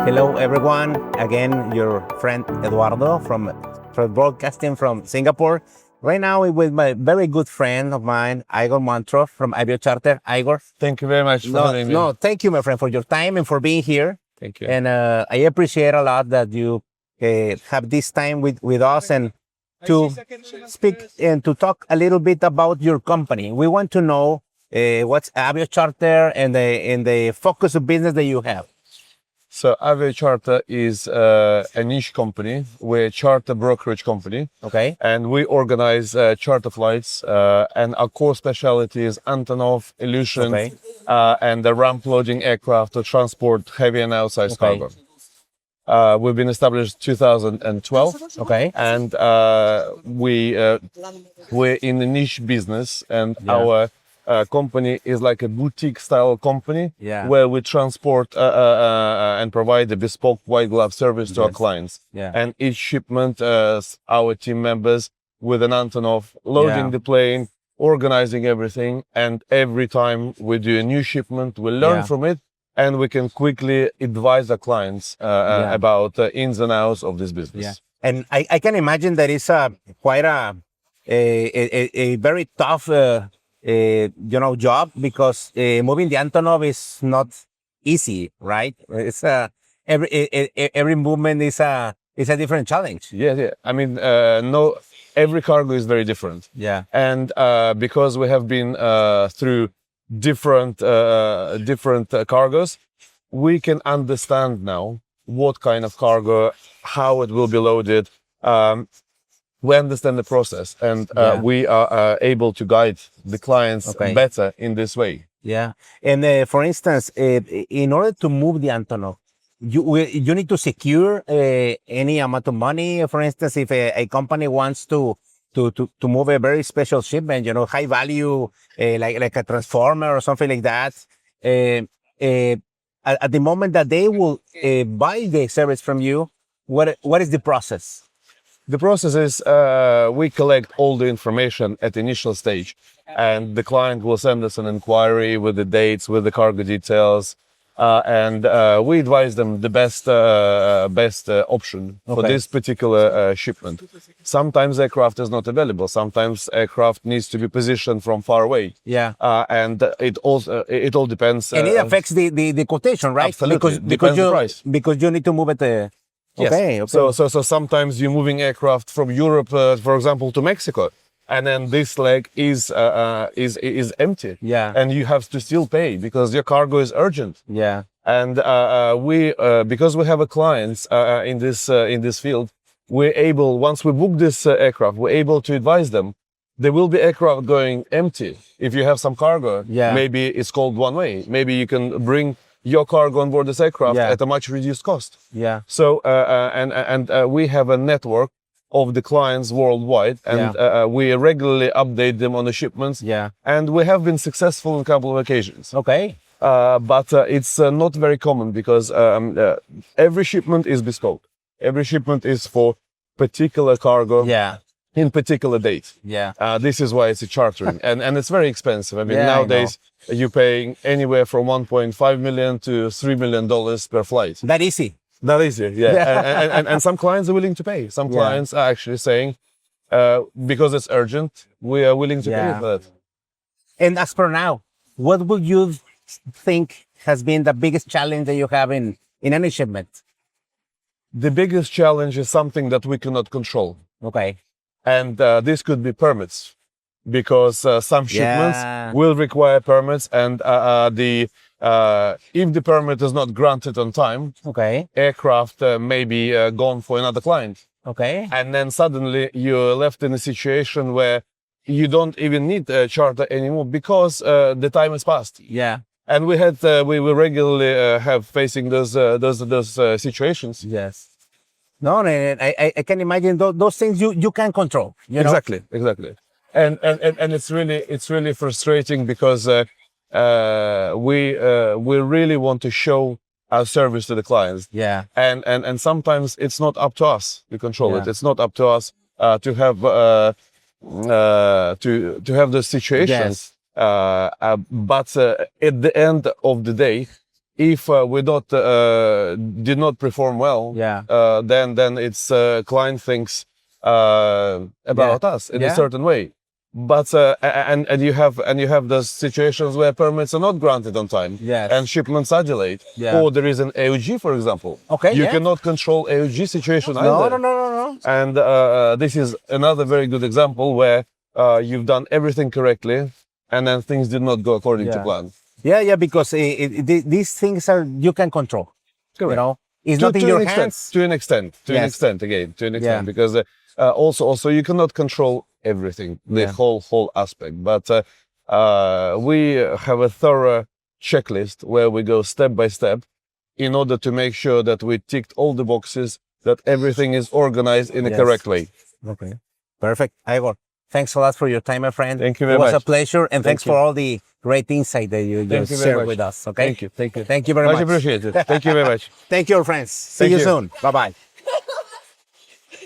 Hello, everyone. Again, your friend Eduardo from broadcasting from Singapore. Right now, we're with my very good friend of mine, Igor Mantrov from Aviocharter. Igor. Thank you very much for having me. No, thank you, my friend, for your time and for being here. Thank you. And I appreciate a lot that you have this time with us and to speak and to talk a little bit about your company. We want to know what's Aviocharter and the focus of business that you have. So Aviocharter is a niche company. We're a charter brokerage company. Okay. And we organize charter flights. And our core specialty is Antonov, Illusion, Okay. and the ramp loading aircraft to transport heavy and outsized Okay. cargo. We've been established 2012. Okay. And we're in the niche business, and our company is like a boutique style company where we transport and provide a bespoke white glove service to our clients. And each shipment, our team members with an Antonov loading the plane, organizing everything. And every time we do a new shipment, we learn from it, and we can quickly advise our clients about the ins and outs of this business. And I can imagine that it's quite a very tough job, because moving the Antonov is not easy, right? It's every movement is a different challenge. Yeah. I mean, every cargo is very different. Yeah. And because we have been through different cargos, we can understand now what kind of cargo, how it will be loaded. We understand the process, and we are able to guide the clients better in this way. Yeah. And for instance, in order to move the Antonov, you need to secure any amount of money. For instance, if a company wants to move a very special shipment, high value, like a transformer or something like that, at the moment that they will buy the service from you, what is the process? The process is we collect all the information at the initial stage, and the client will send us an inquiry with the dates, with the cargo details, and we advise them the best option for this particular shipment. Sometimes aircraft is not available. Sometimes aircraft needs to be positioned from far away. Yeah. And it all depends. And it affects the quotation, right? Absolutely. Depends the price. Because you need to move it. Okay. So sometimes you're moving aircraft from Europe, for example, to Mexico, and then this leg is empty. Yeah. And you have to still pay because your cargo is urgent. Yeah. And we because we have a clients in this field, we're able, once we book this aircraft, we're able to advise them. There will be aircraft going empty. If you have some cargo, maybe it's called one way. Maybe you can bring your cargo on board this aircraft at a much reduced cost. Yeah. So and we have a network of the clients worldwide, and we regularly update them on the shipments. Yeah. And we have been successful on a couple of occasions. Okay. But it's not very common because every shipment is bespoke. Every shipment is for particular cargo. Yeah. In particular date. Yeah. This is why it's a chartering, and it's very expensive. I mean, nowadays you're paying anywhere from $1.5 million to $3 million per flight. That easy. That easy, yeah. And some clients are willing to pay. Some clients are actually saying, because it's urgent, we are willing to pay for that. And as per now, what would you think has been the biggest challenge that you have in any shipment? The biggest challenge is something that we cannot control. Okay. And this could be permits, because some shipments will require permits, and if the permit is not granted on time, aircraft may be gone for another client. Okay. And then suddenly you're left in a situation where you don't even need a charter anymore because the time has passed. Yeah. And we will regularly have facing those situations. Yes. No, I can imagine those things you can control. Exactly. And it's really frustrating because we really want to show our service to the clients. Yeah. And sometimes it's not up to us to control it. It's not up to us to have those situations. But at the end of the day, if we did not perform well, then it's client thinks about us in a certain way. But and you have those situations where permits are not granted on time, and shipments are delayed, or there is an AOG, for example. You cannot control AOG situation either. No. And this is another very good example where you've done everything correctly, and then things did not go according to plan. Because these things are you can control. Correct. You know, it's not in your hands. To an extent, because also you cannot control everything, the whole aspect. But we have a thorough checklist where we go step by step in order to make sure that we ticked all the boxes, that everything is organized in a correct way. Okay, perfect, Igor. Thanks a lot for your time, my friend. Thank you very much. It was a pleasure, and thanks for all the great insight that you just shared with us. Okay. Thank you. Thank you very much. Much appreciated. Thank you very much. Thank you, friends. See you soon. Bye bye.